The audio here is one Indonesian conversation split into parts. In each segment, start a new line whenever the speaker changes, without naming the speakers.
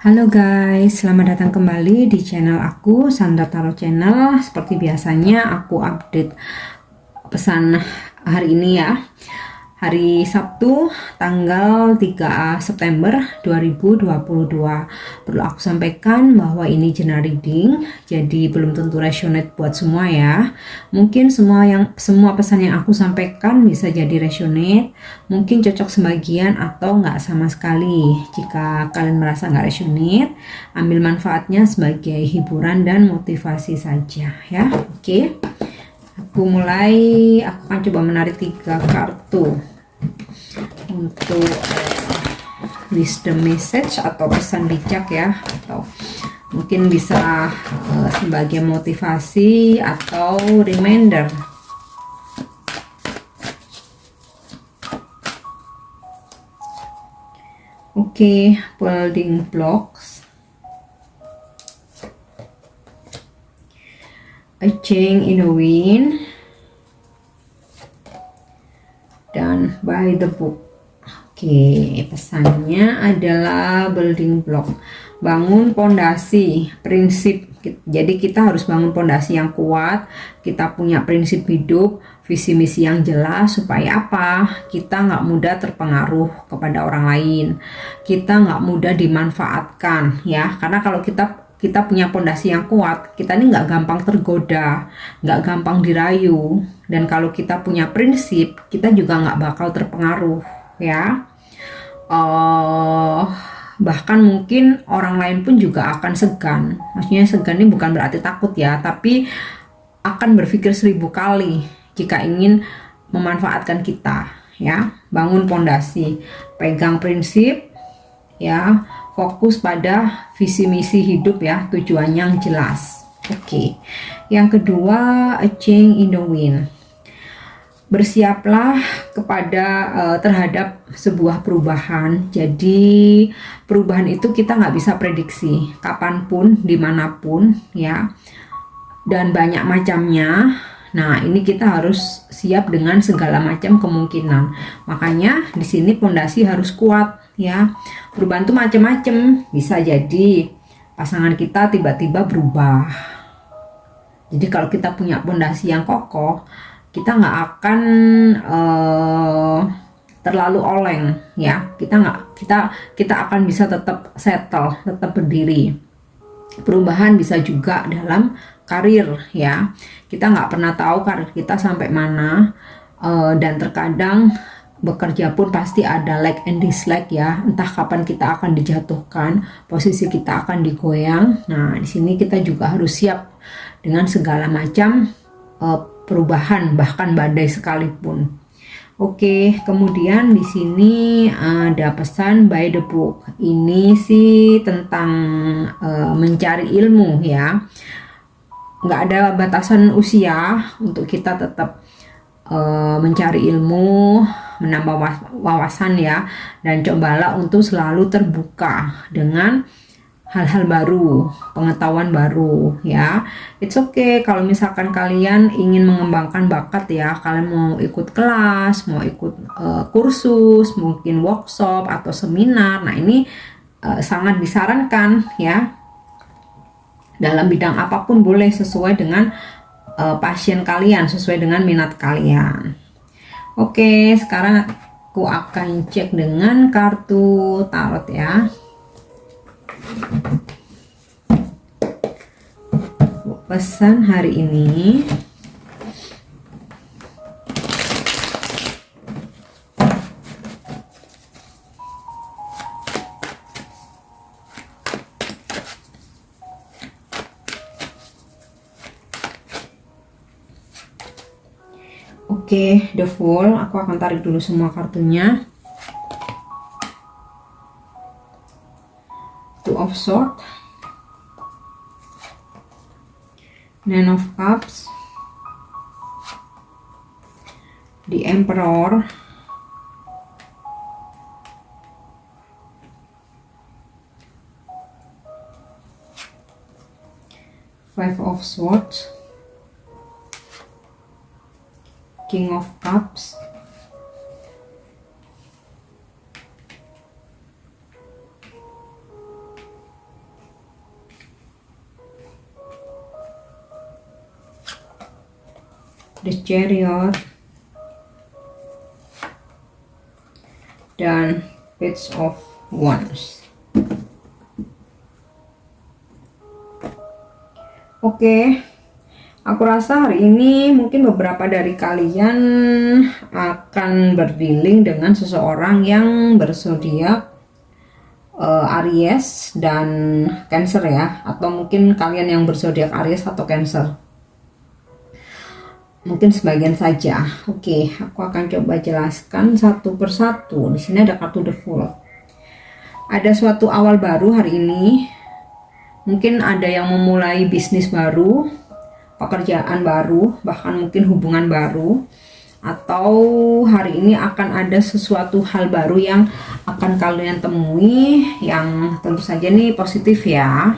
Halo guys, selamat datang kembali di channel aku, Sandra Tarot Channel. Seperti biasanya aku update pesan hari ini ya. Hari Sabtu tanggal 3 September 2022. Perlu aku sampaikan bahwa ini general reading, jadi belum tentu resonate buat semua ya. Mungkin semua pesan yang aku sampaikan bisa jadi resonate, mungkin cocok sebagian atau nggak sama sekali. Jika kalian merasa nggak resonate, ambil manfaatnya sebagai hiburan dan motivasi saja ya. Oke. Aku akan coba menarik 3 kartu untuk wisdom message atau pesan bijak ya, atau mungkin bisa sebagai motivasi atau reminder. Oke, building blocks, a change in the wind, dan by the book. Oke, pesannya adalah building block, bangun pondasi, prinsip. Jadi kita harus bangun pondasi yang kuat, kita punya prinsip hidup, visi misi yang jelas, supaya apa? Kita nggak mudah terpengaruh kepada orang lain, kita nggak mudah dimanfaatkan ya, karena kalau kita punya pondasi yang kuat, kita ini nggak gampang tergoda, nggak gampang dirayu, dan kalau kita punya prinsip, kita juga nggak bakal terpengaruh ya. Bahkan mungkin orang lain pun juga akan segan. Maksudnya segan ini bukan berarti takut ya, tapi akan berpikir 1000 kali jika ingin memanfaatkan kita ya. Bangun pondasi, pegang prinsip ya, fokus pada visi misi hidup ya, tujuan yang jelas. Oke. Yang kedua, a change in the wind. Bersiaplah terhadap sebuah perubahan. Jadi perubahan itu kita nggak bisa prediksi kapanpun, dimanapun ya, dan banyak macamnya. Nah, ini kita harus siap dengan segala macam kemungkinan. Makanya di sini pondasi harus kuat ya. Perubahan itu macam-macam. Bisa jadi pasangan kita tiba-tiba berubah. Jadi kalau kita punya pondasi yang kokoh, kita nggak akan terlalu oleng ya. Kita akan bisa tetap settle, tetap berdiri. Perubahan bisa juga dalam karir ya. Kita nggak pernah tahu karir kita sampai mana, dan terkadang bekerja pun pasti ada like and dislike ya. Entah kapan kita akan dijatuhkan, posisi kita akan digoyang. Nah, di sini kita juga harus siap dengan segala macam perubahan, bahkan badai sekalipun. Oke, kemudian di sini ada pesan by the book. Ini sih tentang mencari ilmu ya. Nggak ada batasan usia untuk kita tetap mencari ilmu, menambah wawasan ya, dan cobalah untuk selalu terbuka dengan hal-hal baru, pengetahuan baru ya. It's okay kalau misalkan kalian ingin mengembangkan bakat ya, kalian mau ikut kelas, mau ikut kursus, mungkin workshop atau seminar. Nah, ini sangat disarankan ya. Dalam bidang apapun boleh, sesuai dengan passion kalian, sesuai dengan minat kalian. Oke, sekarang aku akan cek dengan kartu tarot ya. Pesan hari ini. Oke, the Fool. Aku akan tarik dulu semua kartunya. Two of Swords, Nine of Cups, the Emperor, Five of Swords, King of Cups, the Chariot, dan Page of Wands. Oke, aku rasa hari ini mungkin beberapa dari kalian akan berdealing dengan seseorang yang berzodiak Aries dan Cancer ya, atau mungkin kalian yang berzodiak Aries atau Cancer. Mungkin sebagian saja. Oke, aku akan coba jelaskan satu persatu. Di sini ada kartu The Fool. Ada suatu awal baru hari ini. Mungkin ada yang memulai bisnis baru, pekerjaan baru, bahkan mungkin hubungan baru. Atau hari ini akan ada sesuatu hal baru yang akan kalian temui, yang tentu saja nih positif ya.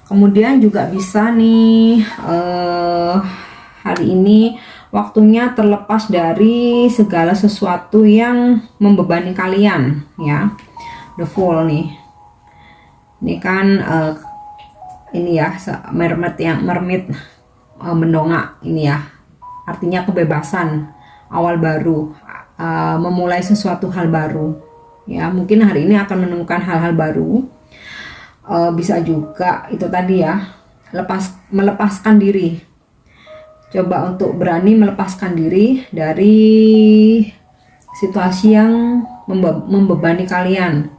Kemudian juga bisa nih hari ini waktunya terlepas dari segala sesuatu yang membebani kalian ya. The Fool nih. Ini kan ini ya, mermaid mendongak ini ya. Artinya kebebasan, awal baru, memulai sesuatu hal baru. Ya, mungkin hari ini akan menemukan hal-hal baru. Bisa juga itu tadi ya, melepaskan diri. Coba untuk berani melepaskan diri dari situasi yang membebani kalian,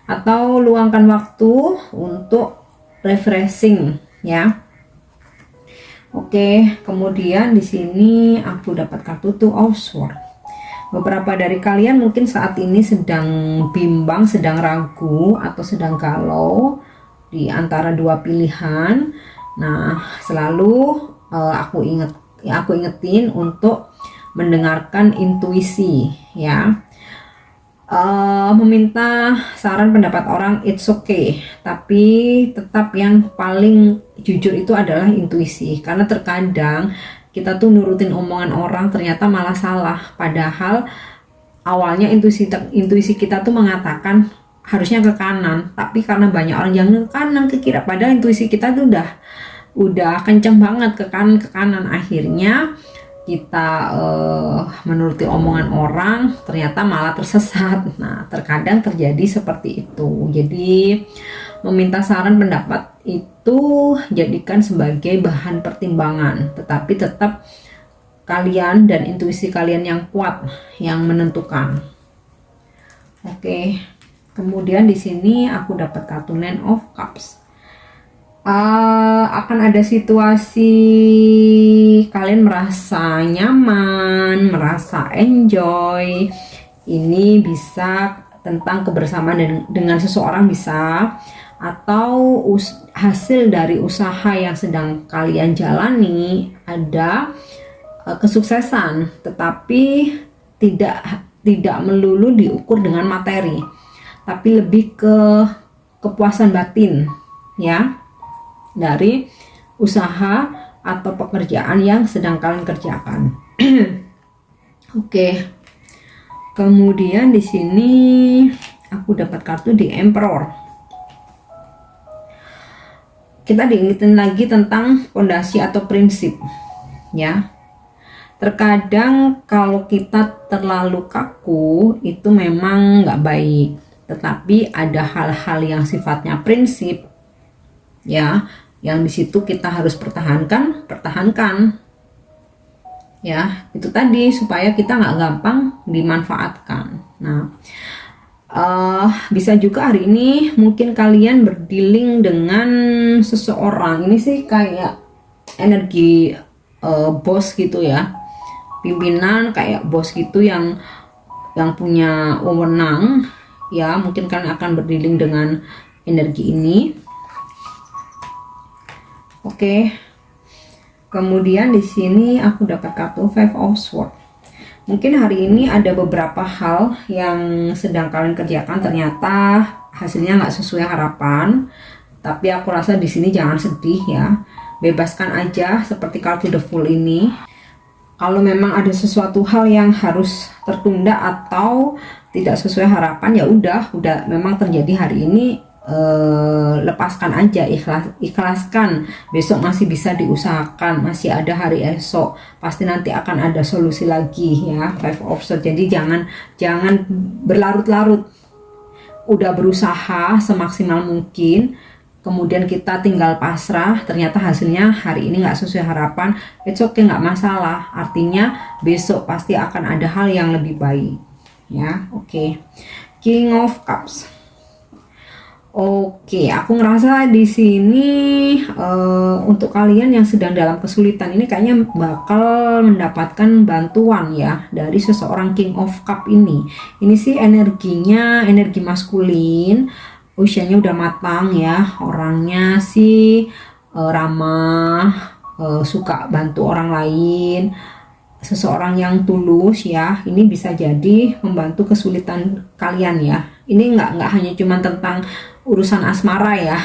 atau luangkan waktu untuk refreshing ya. Oke, kemudian di sini aku dapat kartu Two of Swords. Beberapa dari kalian mungkin saat ini sedang bimbang, sedang ragu, atau sedang galau di antara dua pilihan. Nah, selalu aku ingetin untuk mendengarkan intuisi ya. Meminta saran pendapat orang it's okay, tapi tetap yang paling jujur itu adalah intuisi, karena terkadang kita tuh nurutin omongan orang ternyata malah salah, padahal awalnya intuisi kita tuh mengatakan harusnya ke kanan, tapi karena banyak orang yang ke kanan ke kiri, padahal intuisi kita tuh udah kenceng banget ke kanan, akhirnya kita menuruti omongan orang ternyata malah tersesat. Nah, terkadang terjadi seperti itu. Jadi meminta saran pendapat itu jadikan sebagai bahan pertimbangan, tetapi tetap kalian dan intuisi kalian yang kuat yang menentukan. Oke. Kemudian di sini aku dapat kartu Nine of Cups. Akan ada situasi kalian merasa nyaman, merasa enjoy. Ini bisa tentang kebersamaan dengan seseorang bisa, atau hasil dari usaha yang sedang kalian jalani ada kesuksesan, tetapi tidak melulu diukur dengan materi, tapi lebih ke kepuasan batin ya, dari usaha atau pekerjaan yang sedang kalian kerjakan. Oke. Kemudian di sini aku dapat kartu The Emperor. Kita diingetin lagi tentang fondasi atau prinsip ya. Terkadang kalau kita terlalu kaku itu memang nggak baik, tetapi ada hal-hal yang sifatnya prinsip ya, yang di situ kita harus pertahankan ya, itu tadi supaya kita nggak gampang dimanfaatkan. Nah, bisa juga hari ini mungkin kalian berdealing dengan seseorang, ini sih kayak energi bos gitu ya, pimpinan kayak bos gitu yang punya wewenang ya. Mungkin kalian akan berdealing dengan energi ini. Oke. Kemudian di sini aku dapat kartu Five of Swords. Mungkin hari ini ada beberapa hal yang sedang kalian kerjakan ternyata hasilnya nggak sesuai harapan. Tapi aku rasa di sini jangan sedih ya. Bebaskan aja seperti kartu The Fool ini. Kalau memang ada sesuatu hal yang harus tertunda atau tidak sesuai harapan, ya udah memang terjadi hari ini, lepaskan aja, ikhlaskan, besok masih bisa diusahakan, masih ada hari esok, pasti nanti akan ada solusi lagi ya. Five of Swords. Jadi jangan berlarut-larut, udah berusaha semaksimal mungkin, kemudian kita tinggal pasrah, ternyata hasilnya hari ini nggak sesuai harapan, it's okay, nggak masalah, artinya besok pasti akan ada hal yang lebih baik ya. Oke. King of Cups. Oke, aku ngerasa di sini untuk kalian yang sedang dalam kesulitan ini kayaknya bakal mendapatkan bantuan ya dari seseorang King of Cup ini. Ini sih energinya energi maskulin, usianya udah matang ya, orangnya sih ramah, suka bantu orang lain, seseorang yang tulus ya. Ini bisa jadi membantu kesulitan kalian ya. Ini nggak hanya cuma tentang urusan asmara ya,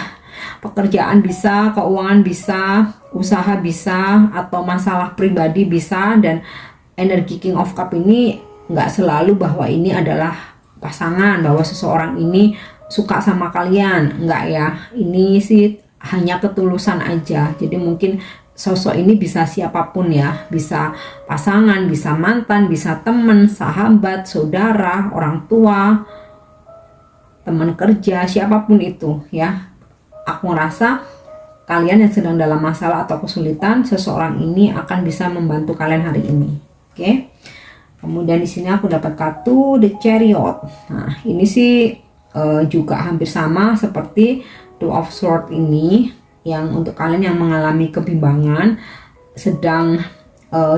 pekerjaan bisa, keuangan bisa, usaha bisa, atau masalah pribadi bisa. Dan energi King of Cup ini nggak selalu bahwa ini adalah pasangan, bahwa seseorang ini suka sama kalian, nggak ya. Ini sih hanya ketulusan aja. Jadi mungkin sosok ini bisa siapapun ya, bisa pasangan, bisa mantan, bisa teman, sahabat, saudara, orang tua, teman kerja, siapapun itu ya. Aku ngerasa kalian yang sedang dalam masalah atau kesulitan, seseorang ini akan bisa membantu kalian hari ini. Oke. Kemudian di sini aku dapat kartu The Chariot. Nah, ini sih juga hampir sama seperti Two of Swords ini, yang untuk kalian yang mengalami kebimbangan, sedang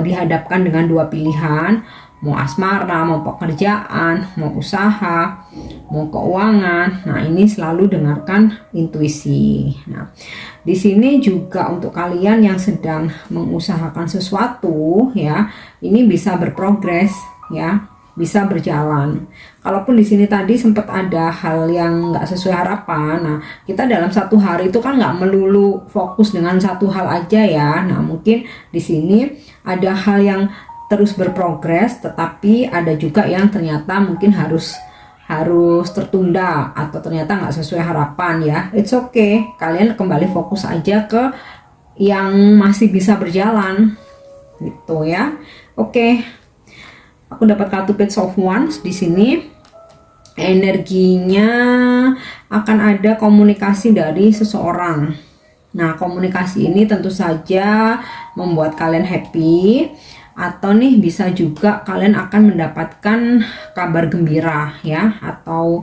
dihadapkan dengan dua pilihan, mau asmara, mau pekerjaan, mau usaha, mau keuangan. Nah, ini selalu dengarkan intuisi. Nah, di sini juga untuk kalian yang sedang mengusahakan sesuatu ya, ini bisa berprogres ya, bisa berjalan. Kalaupun di sini tadi sempat ada hal yang nggak sesuai harapan, nah kita dalam satu hari itu kan nggak melulu fokus dengan satu hal aja ya. Nah, mungkin di sini ada hal yang terus berprogres, tetapi ada juga yang ternyata mungkin harus tertunda atau ternyata nggak sesuai harapan ya. It's okay, kalian kembali fokus aja ke yang masih bisa berjalan gitu ya. Oke. Aku dapat kartu Page of Wands di sini. Energinya akan ada komunikasi dari seseorang. Nah, komunikasi ini tentu saja membuat kalian happy, atau nih bisa juga kalian akan mendapatkan kabar gembira ya, atau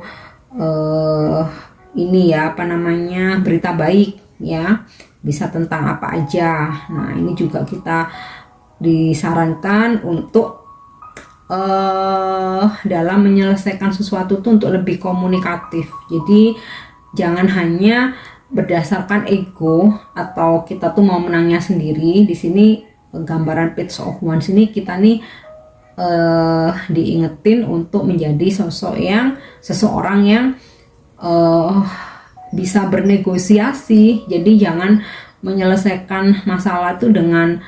ini ya apa namanya, berita baik ya, bisa tentang apa aja. Nah, ini juga kita disarankan untuk dalam menyelesaikan sesuatu tuh untuk lebih komunikatif. Jadi jangan hanya berdasarkan ego atau kita tuh mau menangnya sendiri. Di sini gambaran Page of Wands ini kita nih diingetin untuk menjadi seseorang yang bisa bernegosiasi. Jadi jangan menyelesaikan masalah itu dengan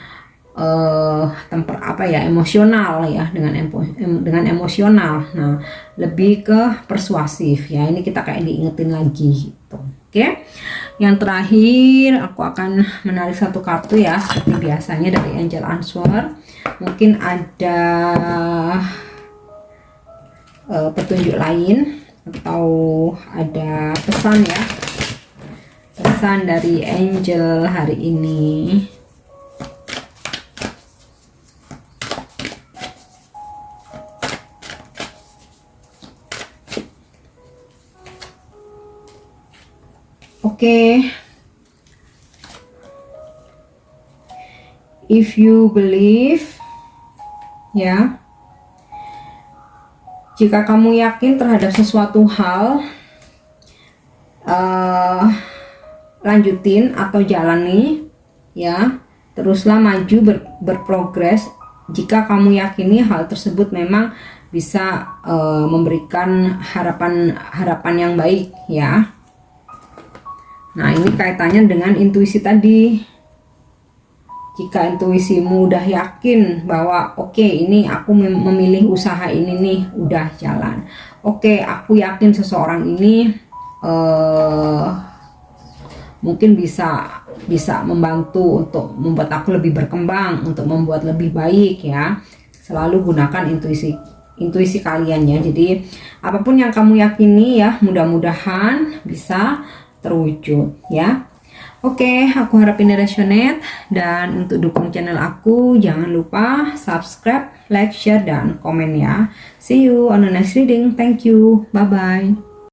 emosional ya, dengan emosional. Nah, lebih ke persuasif ya. Ini kita kayak diingetin lagi gitu. Oke. Yang terakhir aku akan menarik satu kartu ya, seperti biasanya dari Angel Answer. Mungkin ada petunjuk lain atau ada pesan ya. Pesan dari Angel hari ini. Oke. If you believe ya, jika kamu yakin terhadap sesuatu hal, lanjutin atau jalani ya, teruslah maju berprogres jika kamu yakini hal tersebut memang bisa memberikan harapan yang baik ya. Nah, ini kaitannya dengan intuisi tadi. Jika intuisimu udah yakin bahwa oke, ini aku memilih usaha ini nih, udah jalan. Oke, aku yakin seseorang ini mungkin bisa membantu untuk membuat aku lebih berkembang, untuk membuat lebih baik ya. Selalu gunakan intuisi kalian ya. Jadi apapun yang kamu yakini ya, mudah-mudahan bisa terwujud ya. Oke, aku harap ini resonate, dan untuk dukung channel aku jangan lupa subscribe, like, share, dan komen ya. See you on the next reading. Thank you. Bye bye.